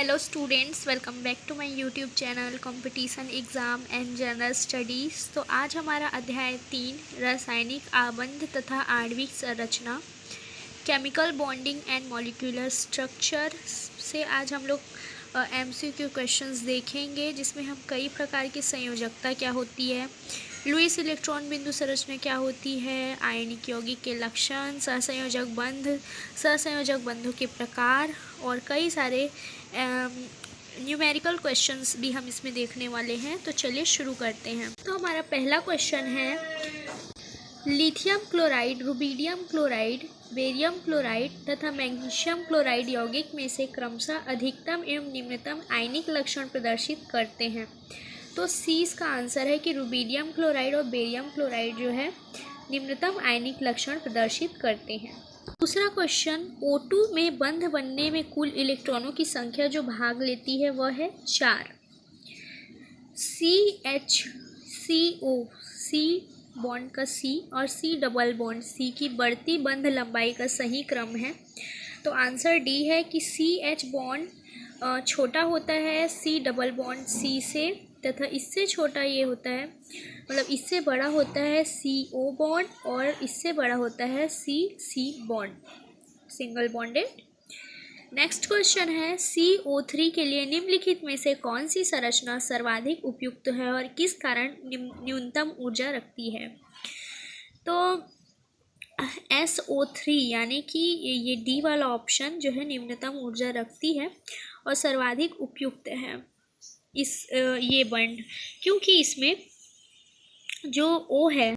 Hello students, welcome back to my YouTube channel competition exam and general studies. तो आज हमारा अध्याय 3 रासायनिक आबंध तथा आणविक संरचना chemical bonding and molecular structure से आज हम लोग एमसीक्यू क्वेश्चंस देखेंगे, जिसमें हम कई प्रकार की संयोजकता क्या होती है, लुईस इलेक्ट्रॉन बिंदु संरचना क्या होती है, आयनिक यौगिक के लक्षण, सहसंयोजक बंधों के प्रकार और कई सारे न्यूमेरिकल क्वेश्चंस भी हम इसमें देखने वाले हैं। तो चलिए शुरू करते हैं। तो हमारा पहला क्वेश्चन है, lithium chloride, rubidium chloride, barium chloride तथा मैग्नीशियम क्लोराइड यौगिक में से क्रमशः अधिकतम एवं निम्नतम आयनिक लक्षण प्रदर्शित करते हैं। तो सी इसका आंसर है कि रुबिडियम क्लोराइड और बेरियम क्लोराइड जो है निम्नतम आयनिक लक्षण प्रदर्शित करते हैं। दूसरा क्वेश्चन, O2 में बंध बनने में कुल इलेक्ट्रॉनों की संख्या जो भाग लेती है वह है 4। CHCO, C बॉन्ड का C और C डबल बॉन्ड C की बढ़ती बंध लंबाई का सही क्रम है। तो आंसर डी है कि CH बॉन्ड छोटा होता है C डबल बॉन्ड C से, तथा इससे छोटा ये होता है, मतलब इससे बड़ा होता है CO बॉन्ड और इससे बड़ा होता है CC bond, single bonded. Next question है, CO3 के लिए निम्नलिखित में से कौन सी संरचना सर्वाधिक उपयुक्त है और किस कारण न्यूनतम ऊर्जा रखती है। तो SO3 यानी कि ये डी वाला ऑप्शन जो है निम्नतम ऊर्जा रखती है और सर्वाधिक उपयुक्त है ये बॉन्ड, क्योंकि इसमें जो O है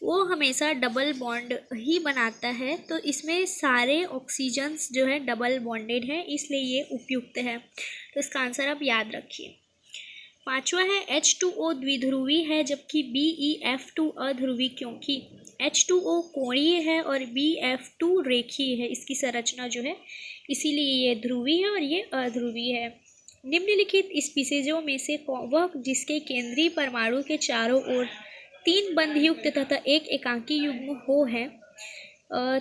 वो हमेशा डबल बॉन्ड ही बनाता है। तो इसमें सारे ऑक्सीजन्स जो है डबल बॉन्डेड है, इसलिए ये उपयुक्त है। तो इसका आंसर आप याद रखिए। पांचवा है, H2O द्विध्रुवी है जबकि BeF2 अध्रुवी, क्योंकि H2O कोणीय है और BeF2 रेखीय है, इसकी संरचना जो है, इसीलिए ये ध्रुवी है और ये अध्रुवी है। निम्नलिखित स्पीसीजों में से वह जिसके केंद्रीय परमाणु के चारों ओर 3 बंधयुक्त तथा एक एकांकी युग्म हो है,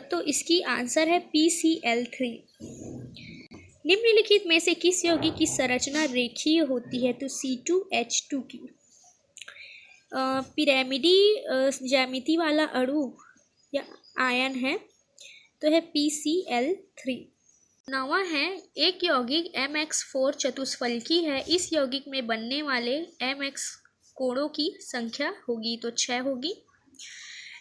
तो इसकी आंसर है PCl3। निम्नलिखित में से किस यौगिक की संरचना रेखीय होती है। तो C2H2 की। पिरामिडी ज्यामिति वाला अणु या आयन है, तो है PCl3। नवा है, एक यौगिक MX4 चतुष्फलकी है, इस यौगिक में बनने वाले MX कोणों की संख्या होगी, तो 6 होगी।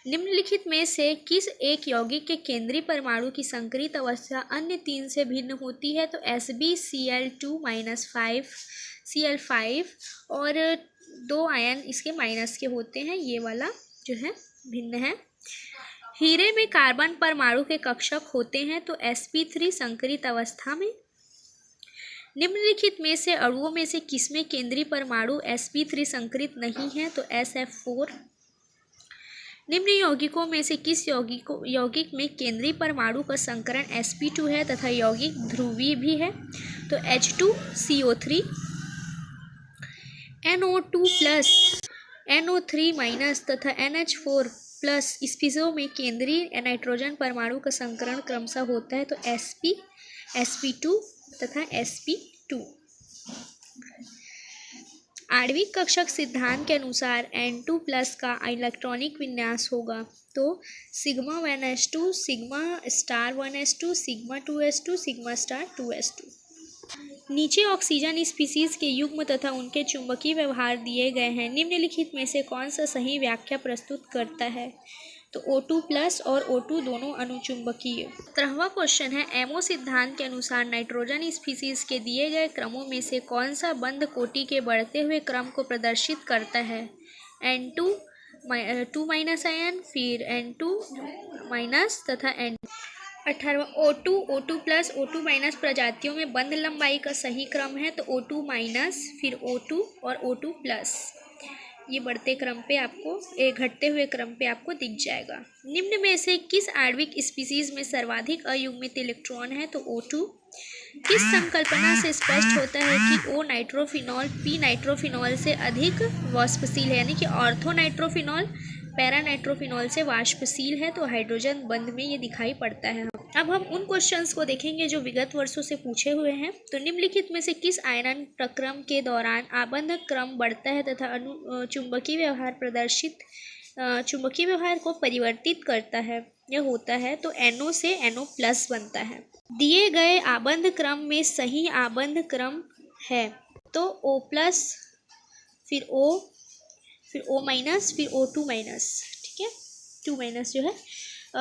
निम्नलिखित में से किस एक यौगिक के केंद्रीय परमाणु की संकरित अवस्था अन्य 3 से भिन्न होती है। तो SbCl2-5 Cl5 और 2 आयन इसके माइनस के होते हैं, ये वाला जो है भिन्न है। हीरे में कार्बन परमाणु के कक्षक होते हैं, तो sp3 संकरित अवस्था में। निम्नलिखित में से अणुओं में से किसमें केंद्रीय परमाणु sp3 संकरित नहीं है। तो SF4। निम्न यौगिकों में से किस यौगिक में केंद्रीय परमाणु का संकरण sp2 है तथा यौगिक ध्रुवीय भी है। तो H2CO3। NO2+ NO3- तथा NH4+ स्पीसीजों में केंद्रीय नाइट्रोजन परमाणु का संकरण क्रमशः होता है। तो sp, sp2 तथा sp2। आणविक कक्षक सिद्धांत के अनुसार N2+ का इलेक्ट्रॉनिक विन्यास होगा। तो σ1s2, σ*1s2, σ2s2, σ*2s2। नीचे ऑक्सीजन स्पीसीज के युग्म तथा उनके चुंबकीय व्यवहार दिए गए हैं, निम्नलिखित में से कौन सा सही व्याख्या प्रस्तुत करता है। तो O2+ और O2 दोनों अनुचुंबकीय। 13वां क्वेश्चन है, एमओ सिद्धांत के अनुसार नाइट्रोजन स्पीसीज के दिए गए क्रमों में से कौन सा बंध कोटि के बढ़ते हुए क्रम को प्रदर्शित करता है। N2 2- आयन, फिर N2- तथा N। 18वां, O2+ O2- प्रजातियों में बंध लंबाई का सही क्रम है। तो O2-, फिर O2 और O2+, ये बढ़ते क्रम पे आपको घटते हुए क्रम पे आपको दिख जाएगा। निम्न में से किस आणविक स्पीसीज में सर्वाधिक अयुग्मित इलेक्ट्रॉन है। तो O2। किस संकल्पना से स्पष्ट होता है कि O नाइट्रोफिनॉल P नाइट्रोफिनॉल से अधिक वाष्पशील है, यानी कि ऑर्थो नाइट्रोफिनॉल पैरानाइट्रोफिनॉल से वाष्पशील है, तो हाइड्रोजन बंध में ये दिखाई पड़ता है। अब हम उन क्वेश्चंस को देखेंगे जो विगत वर्षों से पूछे हुए हैं। तो निम्नलिखित में से किस आयनन प्रक्रम के दौरान आबंध क्रम बढ़ता है तथा चुंबकीय व्यवहार को परिवर्तित करता है, यह होता है तो NO से NO+ बनता है। दिए गए आबंध क्रम में सही आबंध क्रम है तो O+, फिर O, फिर O-, फिर O2-, ठीक है, 2- जो है।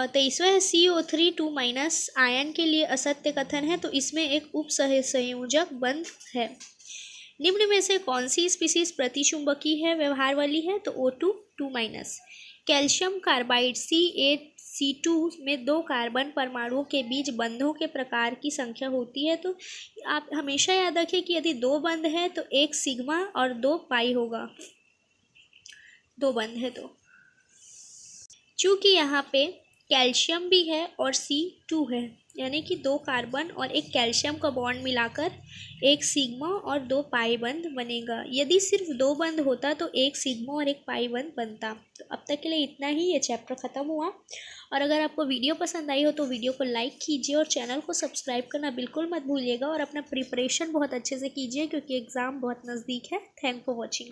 23वां है CO3 2- आयन के लिए असत्य कथन है, तो इसमें एक उप संयोजक बंध है। निम्न में से कौन सी स्पीशीज प्रतिचुंबकी है व्यवहार वाली है, तो O2 2-। कैल्शियम कार्बाइड C8C2 में 2 कार्बन परमाणुओं के बीच बंधों के प्रकार की संख्या होती है, तो आप हमेशा याद रखें कि यदि 2 बंध है तो 1 सिग्मा और 2 पाई होगा, 2 बंध है तो। चूँकि यहाँ पे कैल्शियम भी है और C2 है, यानी कि 2 कार्बन और 1 कैल्शियम का बॉन्ड मिलाकर 1 सिग्मा और 2 पाई बंध बनेगा। यदि सिर्फ 2 बंध होता तो 1 सिग्मा और 1 पाई बंध बनता। तो अब तक के लिए इतना ही, ये चैप्टर ख़त्म हुआ। और अगर आपको वीडियो पसंद आई हो तो वीडियो को लाइक कीजिए और चैनल को सब्सक्राइब करना बिल्कुल मत भूलिएगा, और अपना प्रिपरेशन बहुत अच्छे से कीजिए क्योंकि एग्ज़ाम बहुत नज़दीक है। Thank for watching.